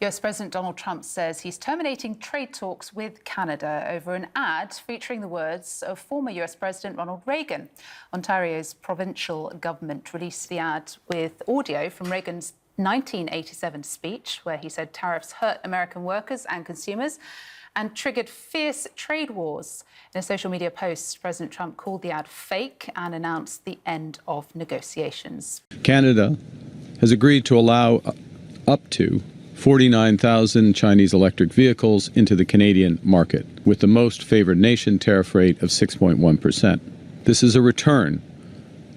US President Donald Trump says he's terminating trade talks with Canada over an ad featuring the words of former US President Ronald Reagan. Ontario's provincial government released the ad with audio from Reagan's 1987 speech, where he said tariffs hurt American workers and consumers and triggered fierce trade wars. In a social media post, President Trump called the ad fake and announced the end of negotiations. Canada has agreed to allow up to 49,000 Chinese electric vehicles into the Canadian market, with the most favored nation tariff rate of 6.1%. This is a return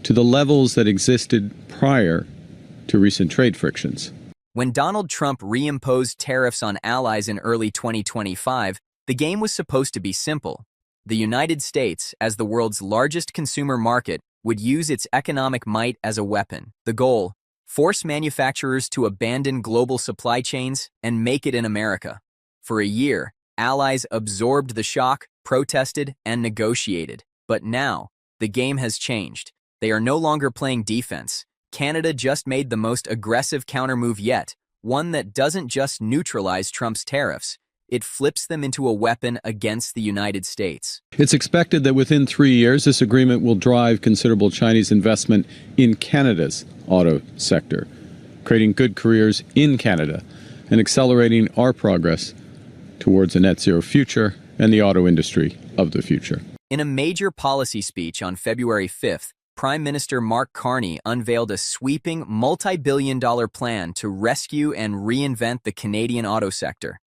to the levels that existed prior to recent trade frictions. When Donald Trump reimposed tariffs on allies in early 2025, the game was supposed to be simple. The United States, as the world's largest consumer market, would use its economic might as a weapon. The goal: force manufacturers to abandon global supply chains and make it in America. For a year, allies absorbed the shock, protested, and negotiated. But now, the game has changed. They are no longer playing defense. Canada just made the most aggressive countermove yet, one that doesn't just neutralize Trump's tariffs. It flips them into a weapon against the United States. It's expected that within 3 years, this agreement will drive considerable Chinese investment in Canada's auto sector, creating good careers in Canada and accelerating our progress towards a net zero future and the auto industry of the future. In a major policy speech on February 5th, Prime Minister Mark Carney unveiled a sweeping multi-billion-dollar plan to rescue and reinvent the Canadian auto sector.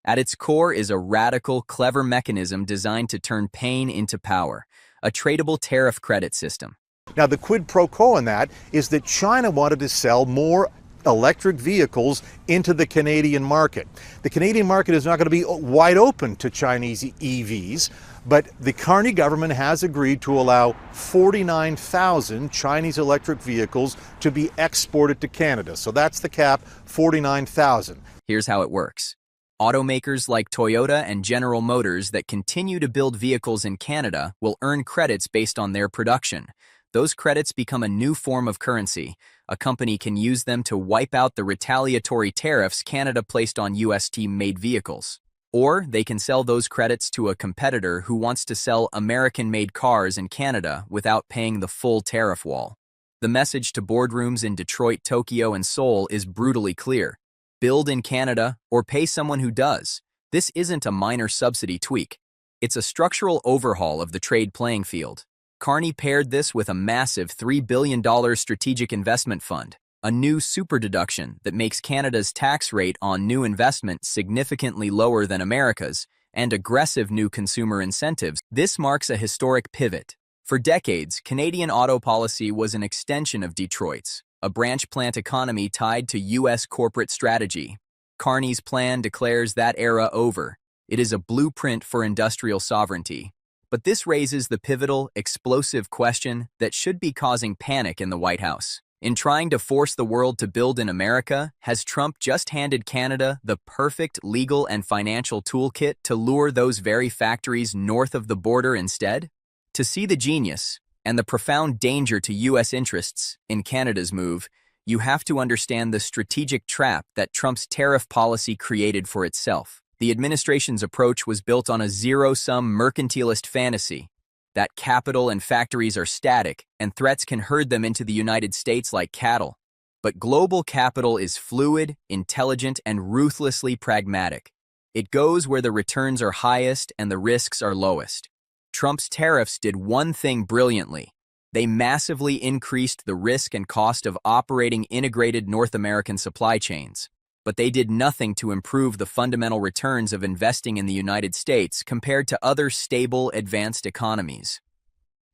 At its core is a radical, clever mechanism designed to turn pain into power, a tradable tariff credit system. Now, the quid pro quo in that is that China wanted to sell more electric vehicles into the Canadian market. The Canadian market is not going to be wide open to Chinese EVs, but the Carney government has agreed to allow 49,000 Chinese electric vehicles to be exported to Canada. So that's the cap, 49,000. Here's how it works. Automakers like Toyota and General Motors that continue to build vehicles in Canada will earn credits based on their production. Those credits become a new form of currency. A company can use them to wipe out the retaliatory tariffs Canada placed on US-made vehicles. Or they can sell those credits to a competitor who wants to sell American-made cars in Canada without paying the full tariff wall. The message to boardrooms in Detroit, Tokyo, and Seoul is brutally clear. Build in Canada or pay someone who does. This isn't a minor subsidy tweak. It's a structural overhaul of the trade playing field. Carney paired this with a massive $3 billion strategic investment fund, a new super deduction that makes Canada's tax rate on new investment significantly lower than America's, and aggressive new consumer incentives. This marks a historic pivot. For decades, Canadian auto policy was an extension of Detroit's, a branch plant economy tied to U.S. corporate strategy. Carney's plan declares that era over. It is a blueprint for industrial sovereignty. But this raises the pivotal, explosive question that should be causing panic in the White House. In trying to force the world to build in America, has Trump just handed Canada the perfect legal and financial toolkit to lure those very factories north of the border instead? To see the genius and the profound danger to U.S. interests in Canada's move, you have to understand the strategic trap that Trump's tariff policy created for itself. The administration's approach was built on a zero-sum mercantilist fantasy that capital and factories are static and threats can herd them into the United States like cattle. But global capital is fluid, intelligent, and ruthlessly pragmatic. It goes where the returns are highest and the risks are lowest. Trump's tariffs did one thing brilliantly. They massively increased the risk and cost of operating integrated North American supply chains. But they did nothing to improve the fundamental returns of investing in the United States compared to other stable, advanced economies.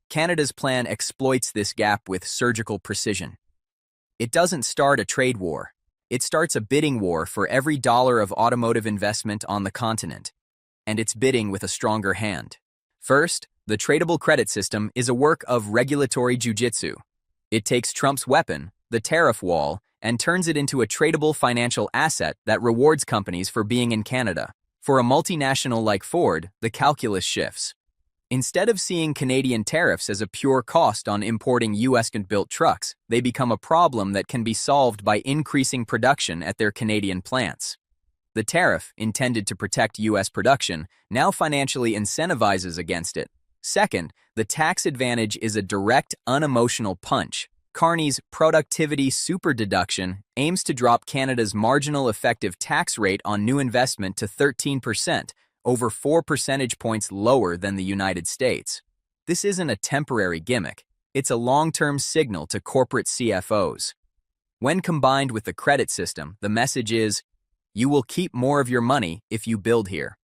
Canada's plan exploits this gap with surgical precision. It doesn't start a trade war. It starts a bidding war for every dollar of automotive investment on the continent. And it's bidding with a stronger hand. First, the tradable credit system is a work of regulatory jujitsu. It takes Trump's weapon, the tariff wall, and turns it into a tradable financial asset that rewards companies for being in Canada. For a multinational like Ford, the calculus shifts. Instead of seeing Canadian tariffs as a pure cost on importing US-built trucks, they become a problem that can be solved by increasing production at their Canadian plants. The tariff, intended to protect U.S. production, now financially incentivizes against it. Second, the tax advantage is a direct, unemotional punch. Carney's productivity super deduction aims to drop Canada's marginal effective tax rate on new investment to 13%, over 4 percentage points lower than the United States. This isn't a temporary gimmick. It's a long-term signal to corporate CFOs. When combined with the credit system, the message is, you will keep more of your money if you build here.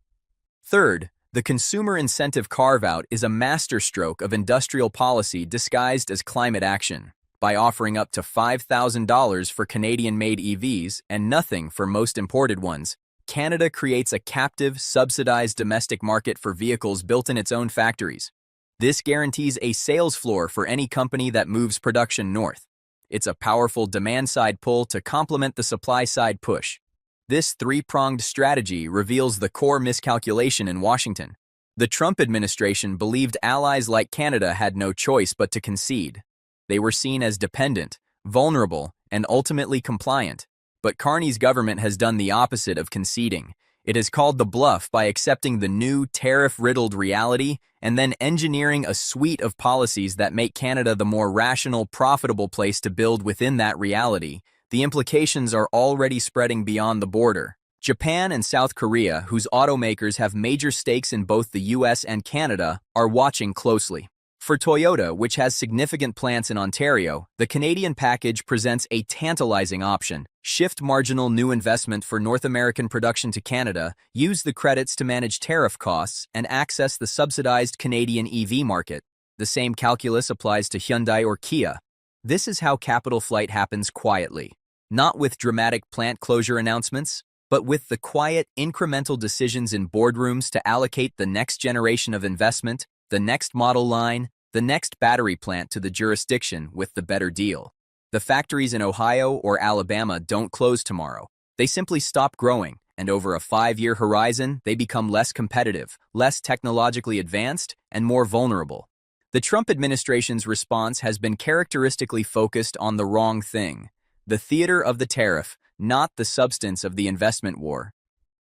Third, the consumer incentive carve-out is a masterstroke of industrial policy disguised as climate action. By offering up to $5,000 for Canadian-made EVs and nothing for most imported ones, Canada creates a captive, subsidized domestic market for vehicles built in its own factories. This guarantees a sales floor for any company that moves production north. It's a powerful demand-side pull to complement the supply-side push. This three-pronged strategy reveals the core miscalculation in Washington. The Trump administration believed allies like Canada had no choice but to concede. They were seen as dependent, vulnerable, and ultimately compliant. But Carney's government has done the opposite of conceding. It has called the bluff by accepting the new tariff-riddled reality and then engineering a suite of policies that make Canada the more rational, profitable place to build within that reality. The implications are already spreading beyond the border. Japan and South Korea, whose automakers have major stakes in both the US and Canada, are watching closely. For Toyota, which has significant plants in Ontario, the Canadian package presents a tantalizing option. Shift marginal new investment for North American production to Canada, use the credits to manage tariff costs, and access the subsidized Canadian EV market. The same calculus applies to Hyundai or Kia. This is how capital flight happens quietly. Not with dramatic plant closure announcements, but with the quiet, incremental decisions in boardrooms to allocate the next generation of investment, the next model line, the next battery plant to the jurisdiction with the better deal. The factories in Ohio or Alabama don't close tomorrow. They simply stop growing, and over a 5-year horizon, they become less competitive, less technologically advanced, and more vulnerable. The Trump administration's response has been characteristically focused on the wrong thing, the theater of the tariff, not the substance of the investment war.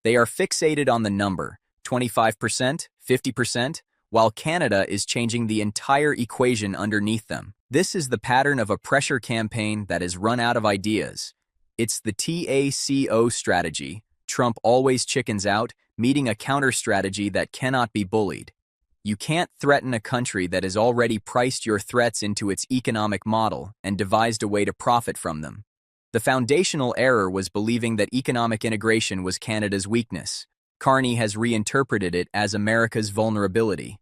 They are fixated on the number, 25%, 50%, while Canada is changing the entire equation underneath them. This is the pattern of a pressure campaign that has run out of ideas. It's the TACO strategy, Trump always chickens out, meeting a counter-strategy that cannot be bullied. You can't threaten a country that has already priced your threats into its economic model and devised a way to profit from them. The foundational error was believing that economic integration was Canada's weakness. Carney has reinterpreted it as America's vulnerability.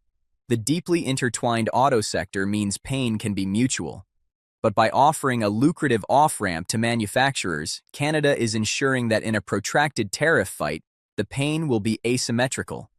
The deeply intertwined auto sector means pain can be mutual. But by offering a lucrative off-ramp to manufacturers, Canada is ensuring that in a protracted tariff fight, the pain will be asymmetrical.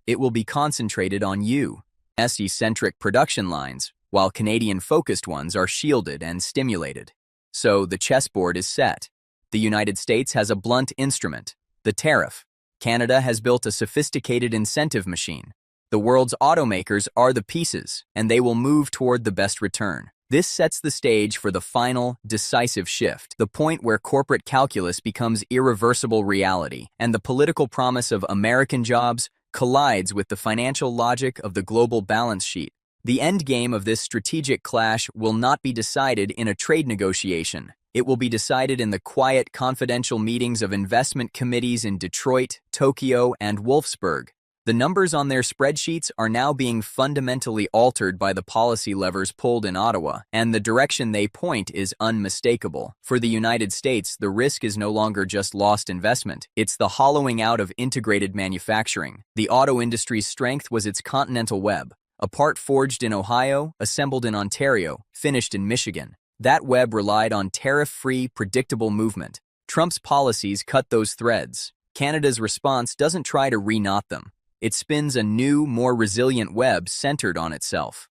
It will be concentrated on U.S.-centric production lines, while Canadian-focused ones are shielded and stimulated. So the chessboard is set. The United States has a blunt instrument, the tariff. Canada has built a sophisticated incentive machine. The world's automakers are the pieces, and they will move toward the best return. This sets the stage for the final, decisive shift, the point where corporate calculus becomes irreversible reality, and the political promise of American jobs collides with the financial logic of the global balance sheet. The endgame of this strategic clash will not be decided in a trade negotiation. It will be decided in the quiet, confidential meetings of investment committees in Detroit, Tokyo, and Wolfsburg. The numbers on their spreadsheets are now being fundamentally altered by the policy levers pulled in Ottawa, and the direction they point is unmistakable. For the United States, the risk is no longer just lost investment. It's the hollowing out of integrated manufacturing. The auto industry's strength was its continental web, a part forged in Ohio, assembled in Ontario, finished in Michigan. That web relied on tariff-free, predictable movement. Trump's policies cut those threads. Canada's response doesn't try to reknot them. It spins a new, more resilient web centered on itself.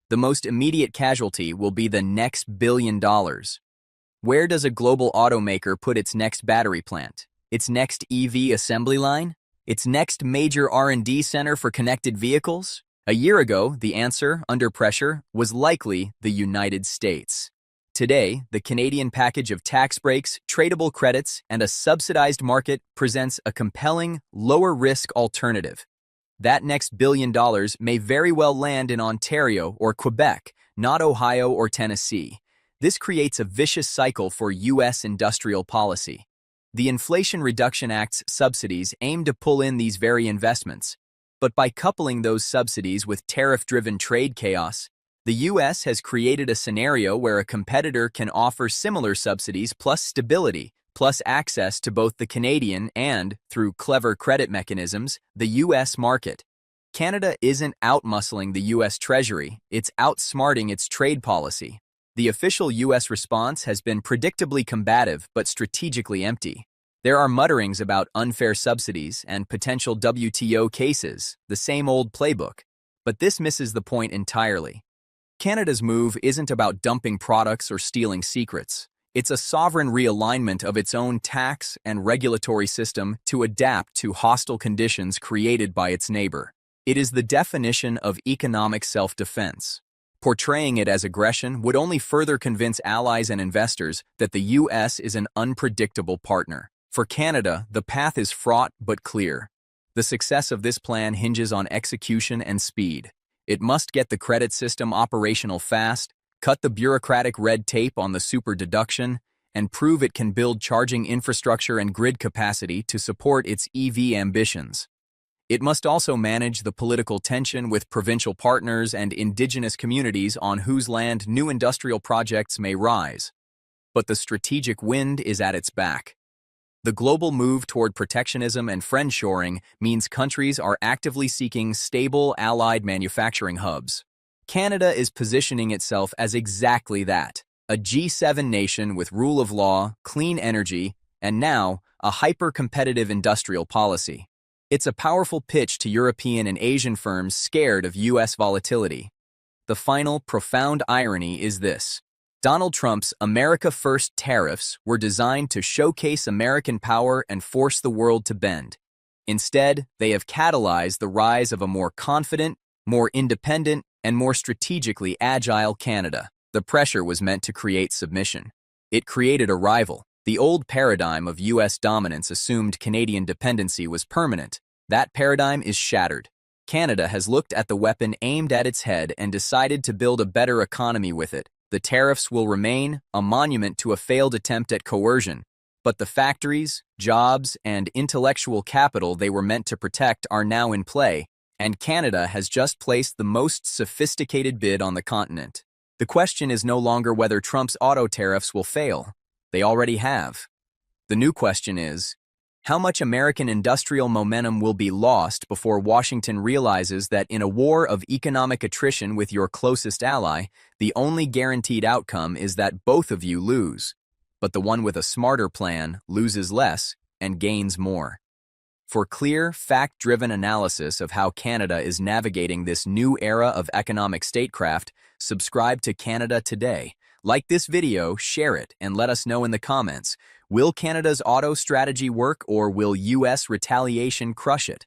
The most immediate casualty will be the next $1 billion. Where does a global automaker put its next battery plant? Its next EV assembly line? Its next major R&D center for connected vehicles? A year ago, the answer, under pressure, was likely the United States. Today, the Canadian package of tax breaks, tradable credits, and a subsidized market presents a compelling, lower-risk alternative. That next $1 billion may very well land in Ontario or Quebec, not Ohio or Tennessee. This creates a vicious cycle for U.S. industrial policy. The Inflation Reduction Act's subsidies aim to pull in these very investments. But by coupling those subsidies with tariff-driven trade chaos, the U.S. has created a scenario where a competitor can offer similar subsidies plus stability, plus access to both the Canadian and, through clever credit mechanisms, the U.S. market. Canada isn't outmuscling the U.S. Treasury, it's outsmarting its trade policy. The official U.S. response has been predictably combative but strategically empty. There are mutterings about unfair subsidies and potential WTO cases, the same old playbook. But this misses the point entirely. Canada's move isn't about dumping products or stealing secrets. It's a sovereign realignment of its own tax and regulatory system to adapt to hostile conditions created by its neighbor. It is the definition of economic self-defense. Portraying it as aggression would only further convince allies and investors that the U.S. is an unpredictable partner. For Canada, the path is fraught but clear. The success of this plan hinges on execution and speed. It must get the credit system operational fast, cut the bureaucratic red tape on the super deduction, and prove it can build charging infrastructure and grid capacity to support its EV ambitions. It must also manage the political tension with provincial partners and Indigenous communities on whose land new industrial projects may rise. But the strategic wind is at its back. The global move toward protectionism and friendshoring means countries are actively seeking stable, allied manufacturing hubs. Canada is positioning itself as exactly that, a G7 nation with rule of law, clean energy, and now, a hyper-competitive industrial policy. It's a powerful pitch to European and Asian firms scared of U.S. volatility. The final, profound irony is this. Donald Trump's America First tariffs were designed to showcase American power and force the world to bend. Instead, they have catalyzed the rise of a more confident, more independent, and more strategically agile Canada. The pressure was meant to create submission. It created a rival. The old paradigm of U.S. dominance assumed Canadian dependency was permanent. That paradigm is shattered. Canada has looked at the weapon aimed at its head and decided to build a better economy with it. The tariffs will remain a monument to a failed attempt at coercion, but the factories, jobs, and intellectual capital they were meant to protect are now in play, and Canada has just placed the most sophisticated bid on the continent. The question is no longer whether Trump's auto tariffs will fail. They already have. The new question is, how much American industrial momentum will be lost before Washington realizes that in a war of economic attrition with your closest ally, the only guaranteed outcome is that both of you lose. But the one with a smarter plan loses less and gains more. For clear, fact-driven analysis of how Canada is navigating this new era of economic statecraft, subscribe to Canada Today. Like this video, share it, and let us know in the comments. Will Canada's auto strategy work, or will U.S. retaliation crush it?